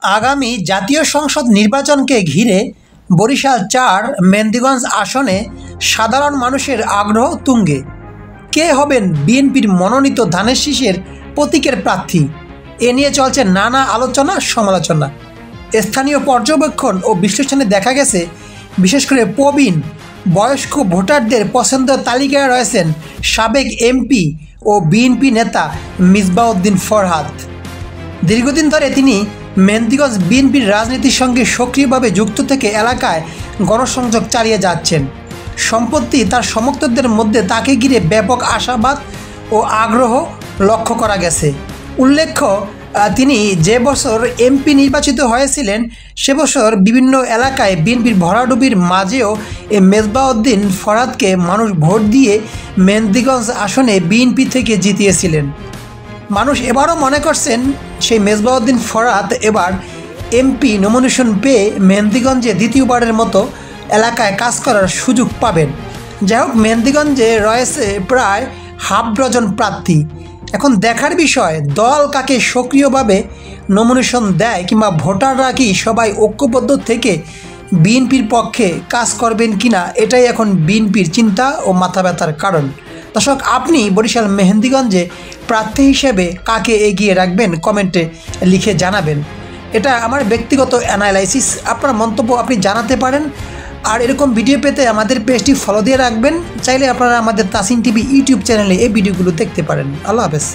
আগামী জাতীয় সংসদ নির্বাচনকে ঘিরে বরিশাল-৪ মেহেন্দিগঞ্জ আসনে সাধারণ মানুষের আগ্রহ তুঙ্গে। কে হবেন বিএনপির মনোনীত ধানের শীষের প্রতীকের প্রার্থী, এ নিয়ে চলছে নানা আলোচনা সমালোচনা। স্থানীয় পর্যবেক্ষণ ও বিশ্লেষণে দেখা গেছে, বিশেষ করে প্রবীণ বয়স্ক ভোটারদের পছন্দের তালিকায় রয়েছেন সাবেক এমপি ও বিএনপি নেতা মিসবাউদ্দিন ফরহাদ। দীর্ঘদিন ধরে তিনি মেহেন্দিগঞ্জ বিএনপির রাজনীতির সঙ্গে সক্রিয়ভাবে যুক্ত থেকে এলাকায় গণসংযোগ চালিয়ে যাচ্ছেন। সম্প্রতি তার সমর্থকদের মধ্যে তাকে ঘিরে ব্যাপক আশাবাদ ও আগ্রহ লক্ষ্য করা গেছে। উল্লেখ্য, তিনি যে বছর এমপি নির্বাচিত হয়েছিলেন সে বছর বিভিন্ন এলাকায় বিএনপির ভরাডুবির মাঝেও মিসবাউদ্দিন ফরহাদকে মানুষ ভোট দিয়ে মেহেন্দিগঞ্জ আসনে বিএনপি থেকে জিতিয়েছিলেন। মানুষ এবারও মনে করছেন সেই মিসবাউদ্দিন ফরহাদ এবার এমপি নমিনেশন পেয়ে মেহেন্দিগঞ্জে দ্বিতীয়বারের মতো এলাকায় কাজ করার সুযোগ পাবেন। যাই হোক, মেহেন্দিগঞ্জে রয়েছে প্রায় হাফ ডজন প্রার্থী। এখন দেখার বিষয়, দল কাকে সক্রিয়ভাবে নমিনেশন দেয় কিংবা ভোটাররা কি সবাই ঐক্যবদ্ধ থেকে বিএনপির পক্ষে কাজ করবেন কিনা, এটাই এখন বিএনপির চিন্তা ও মাথা ব্যথার কারণ। দর্শক, আপনি বরিশাল মেহেন্দিগঞ্জে প্রার্থী হিসেবে কাকে এগিয়ে রাখবেন কমেন্টে লিখে জানাবেন। এটা আমার ব্যক্তিগত অ্যানালাইসিস, আপনার মন্তব্য আপনি জানাতে পারেন। আর এরকম ভিডিও পেতে আমাদের পেজটি ফলো দিয়ে রাখবেন। চাইলে আপনারা আমাদের তাসিন টিভি ইউটিউব চ্যানেলে এই ভিডিওগুলো দেখতে পারেন। আল্লাহ হাফেজ।